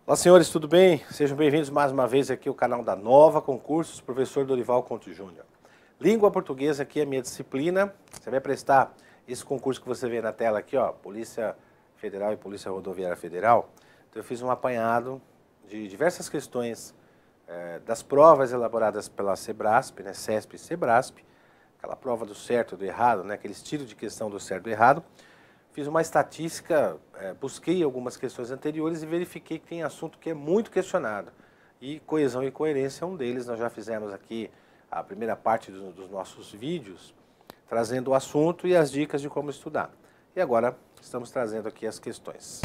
Olá, senhores, tudo bem? Sejam bem-vindos mais uma vez aqui ao canal da Nova Concursos, professor Dorival Conte Júnior. Língua portuguesa aqui é a minha disciplina. Você vai prestar esse concurso que você vê na tela aqui, ó, Polícia Federal e Polícia Rodoviária Federal. Então eu fiz um apanhado de diversas questões das provas elaboradas pela Sebrasp, né, CESP e Sebrasp, aquela prova do certo e do errado, né, aquele estilo de questão do certo e do errado. Fiz uma estatística, busquei algumas questões anteriores e verifiquei que tem assunto que é muito questionado. E coesão e coerência é um deles. Nós já fizemos aqui a primeira parte dos nossos vídeos, trazendo o assunto e as dicas de como estudar. E agora estamos trazendo aqui as questões.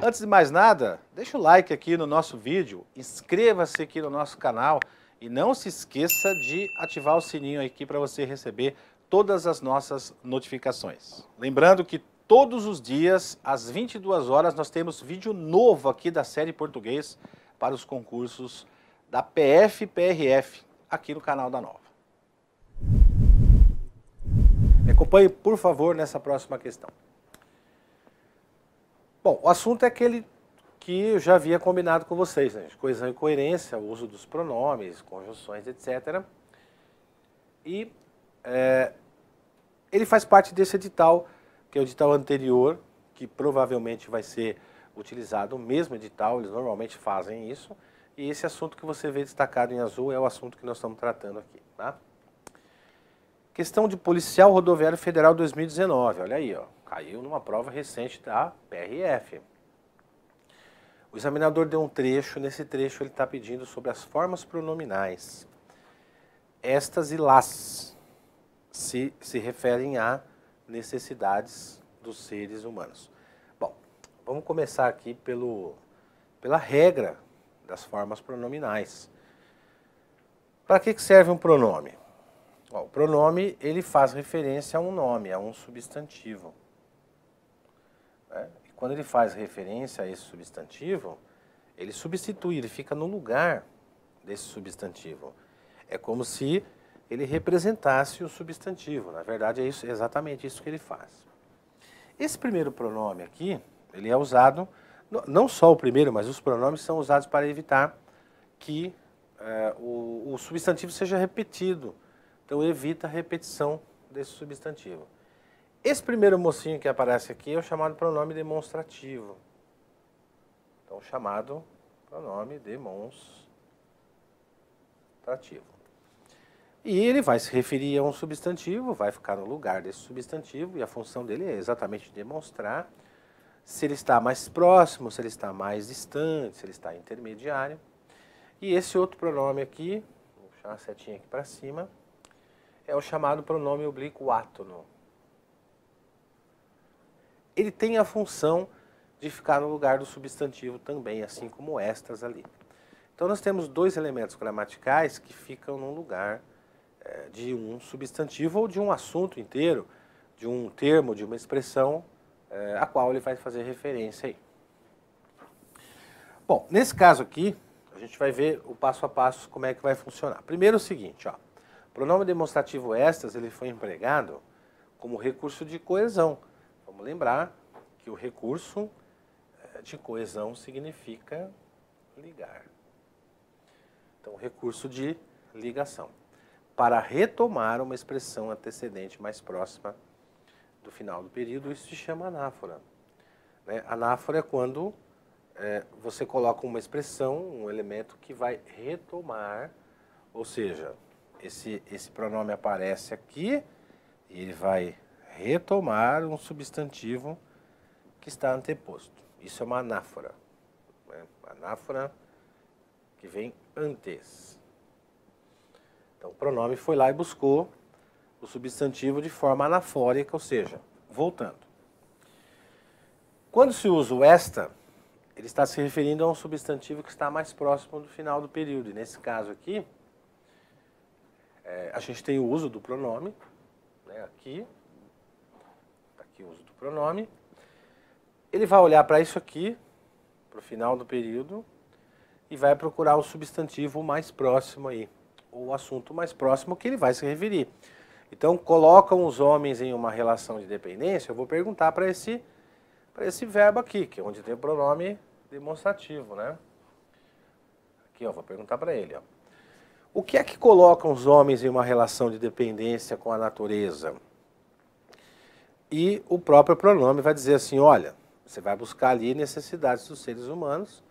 Antes de mais nada, deixa o like aqui no nosso vídeo, inscreva-se aqui no nosso canal e não se esqueça de ativar o sininho aqui para você receber todas as nossas notificações. Lembrando que todos os dias, às 22 horas, nós temos vídeo novo aqui da série Português para os concursos da PF e PRF, aqui no canal da Nova. Me acompanhe, por favor, nessa próxima questão. Bom, o assunto é aquele que eu já havia combinado com vocês, né? Coesão e coerência, o uso dos pronomes, conjunções, etc. E ele faz parte desse edital, que é o edital anterior, que provavelmente vai ser utilizado, o mesmo edital, eles normalmente fazem isso. E esse assunto que você vê destacado em azul é o assunto que nós estamos tratando aqui, tá? Questão de Policial Rodoviário Federal 2019, olha aí, ó. Caiu numa prova recente da PRF. O examinador deu um trecho, nesse trecho ele está pedindo sobre as formas pronominais. Estas e las se referem a necessidades dos seres humanos. Bom, vamos começar aqui pela regra das formas pronominais. Para que serve um pronome? Bom, o pronome ele faz referência a um nome, a um substantivo. E quando ele faz referência a esse substantivo, ele substitui, ele fica no lugar desse substantivo. É como se ele representasse o substantivo. Na verdade, é exatamente isso que ele faz. Esse primeiro pronome aqui, ele é usado, não só o primeiro, mas os pronomes são usados para evitar que o substantivo seja repetido. Então, evita a repetição desse substantivo. Esse primeiro mocinho que aparece aqui é o chamado pronome demonstrativo. Então, o chamado pronome demonstrativo. E ele vai se referir a um substantivo, vai ficar no lugar desse substantivo, e a função dele é exatamente demonstrar se ele está mais próximo, se ele está mais distante, se ele está intermediário. E esse outro pronome aqui, vou puxar a setinha aqui para cima, é o chamado pronome oblíquo átono. Ele tem a função de ficar no lugar do substantivo também, assim como estas ali. Então nós temos dois elementos gramaticais que ficam no lugar de um substantivo ou de um assunto inteiro, de um termo, de uma expressão, a qual ele vai fazer referência aí. Bom, nesse caso aqui, a gente vai ver o passo a passo como é que vai funcionar. Primeiro é o seguinte, ó, o pronome demonstrativo estas, ele foi empregado como recurso de coesão. Vamos lembrar que o recurso de coesão significa ligar. Então, recurso de ligação. Para retomar uma expressão antecedente mais próxima do final do período, isso se chama anáfora. Anáfora é quando você coloca uma expressão, um elemento que vai retomar, ou seja, esse pronome aparece aqui e ele vai retomar um substantivo que está anteposto. Isso é uma anáfora. Anáfora que vem antes. Então, o pronome foi lá e buscou o substantivo de forma anafórica, ou seja, voltando. Quando se usa o esta, ele está se referindo a um substantivo que está mais próximo do final do período. E nesse caso aqui, a gente tem o uso do pronome, né, aqui o uso do pronome. Ele vai olhar para isso aqui, para o final do período, e vai procurar o substantivo mais próximo aí. o assunto mais próximo que ele vai se referir. Então, colocam os homens em uma relação de dependência, eu vou perguntar para esse verbo aqui, que é onde tem o pronome demonstrativo, né? Aqui, ó, vou perguntar para ele, ó. O que é que colocam os homens em uma relação de dependência com a natureza? E o próprio pronome vai dizer assim, olha, você vai buscar ali necessidades dos seres humanos,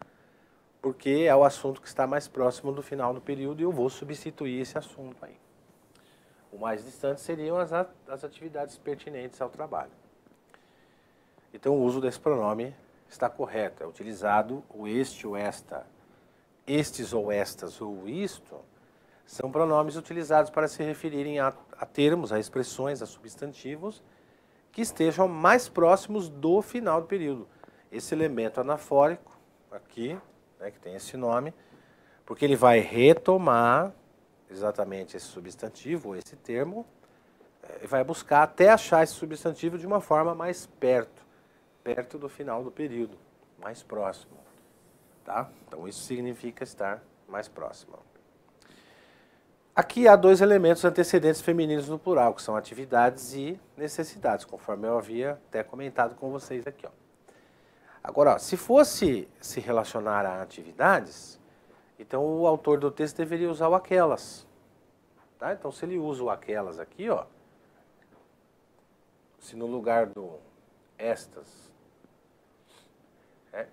porque é o assunto que está mais próximo do final do período e eu vou substituir esse assunto aí. O mais distante seriam as atividades pertinentes ao trabalho. Então o uso desse pronome está correto, é utilizado o este ou esta. Estes ou estas ou isto são pronomes utilizados para se referirem a termos, a expressões, a substantivos que estejam mais próximos do final do período. Esse elemento anafórico aqui, né, que tem esse nome, porque ele vai retomar exatamente esse substantivo, esse termo, e vai buscar até achar esse substantivo de uma forma mais perto do final do período, mais próximo. Tá? Então isso significa estar mais próximo. Aqui há dois elementos antecedentes femininos no plural, que são atividades e necessidades, conforme eu havia até comentado com vocês aqui, ó. Agora, ó, se fosse se relacionar a atividades, então o autor do texto deveria usar o aquelas. Tá? Então, se ele usa o aquelas aqui, ó, se no lugar do estas,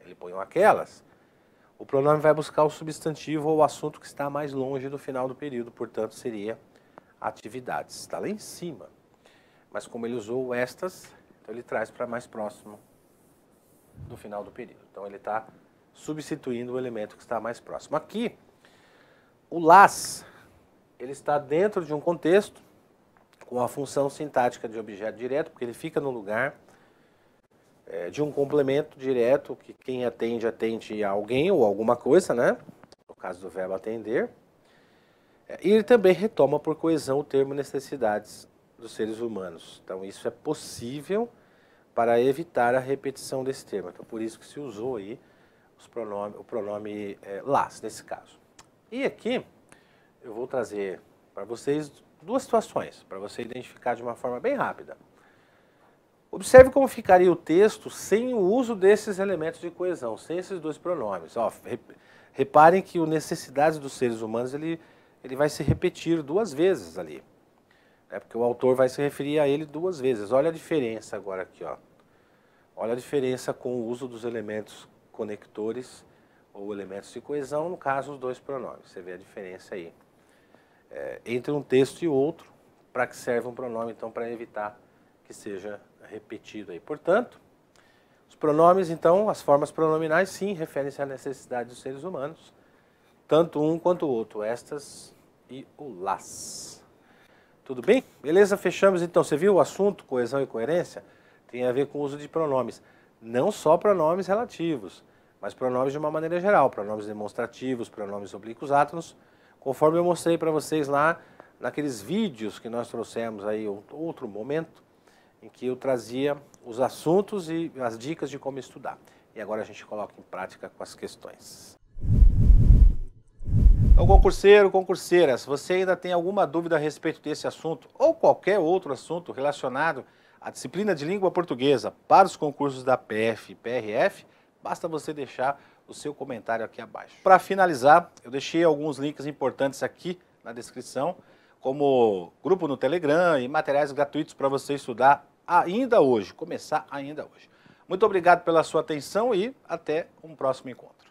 ele põe o aquelas, o pronome vai buscar o substantivo ou o assunto que está mais longe do final do período, portanto, seria atividades. Está lá em cima. Mas como ele usou o estas, então ele traz para mais próximo do final do período. Então ele está substituindo o elemento que está mais próximo. Aqui, o las, ele está dentro de um contexto com a função sintática de objeto direto, porque ele fica no lugar de um complemento direto, que quem atende a alguém ou alguma coisa, né? No caso do verbo atender. E ele também retoma por coesão o termo necessidades dos seres humanos. Então isso é possível para evitar a repetição desse termo. Então por isso que se usou aí o pronome las, nesse caso. E aqui eu vou trazer para vocês duas situações, para você identificar de uma forma bem rápida. Observe como ficaria o texto sem o uso desses elementos de coesão, sem esses dois pronomes. Ó, reparem que o necessidades dos seres humanos ele vai se repetir duas vezes ali. Porque o autor vai se referir a ele duas vezes. Olha a diferença agora aqui, ó. Olha a diferença com o uso dos elementos conectores ou elementos de coesão, no caso os dois pronomes. Você vê a diferença aí. Entre um texto e outro, para que serve um pronome, então, para evitar que seja repetido aí. Portanto, os pronomes, então, as formas pronominais, sim, referem-se à necessidade dos seres humanos, tanto um quanto o outro, estas e o las. Tudo bem? Beleza? Fechamos, então. Você viu o assunto, coesão e coerência? Tem a ver com o uso de pronomes. Não só pronomes relativos, mas pronomes de uma maneira geral, pronomes demonstrativos, pronomes oblíquos átonos, conforme eu mostrei para vocês lá naqueles vídeos que nós trouxemos aí outro momento, em que eu trazia os assuntos e as dicas de como estudar. E agora a gente coloca em prática com as questões. Então, concurseiro, concurseira, se você ainda tem alguma dúvida a respeito desse assunto ou qualquer outro assunto relacionado à disciplina de língua portuguesa para os concursos da PF e PRF, basta você deixar o seu comentário aqui abaixo. Para finalizar, eu deixei alguns links importantes aqui na descrição, como grupo no Telegram e materiais gratuitos para você estudar ainda hoje, começar ainda hoje. Muito obrigado pela sua atenção e até um próximo encontro.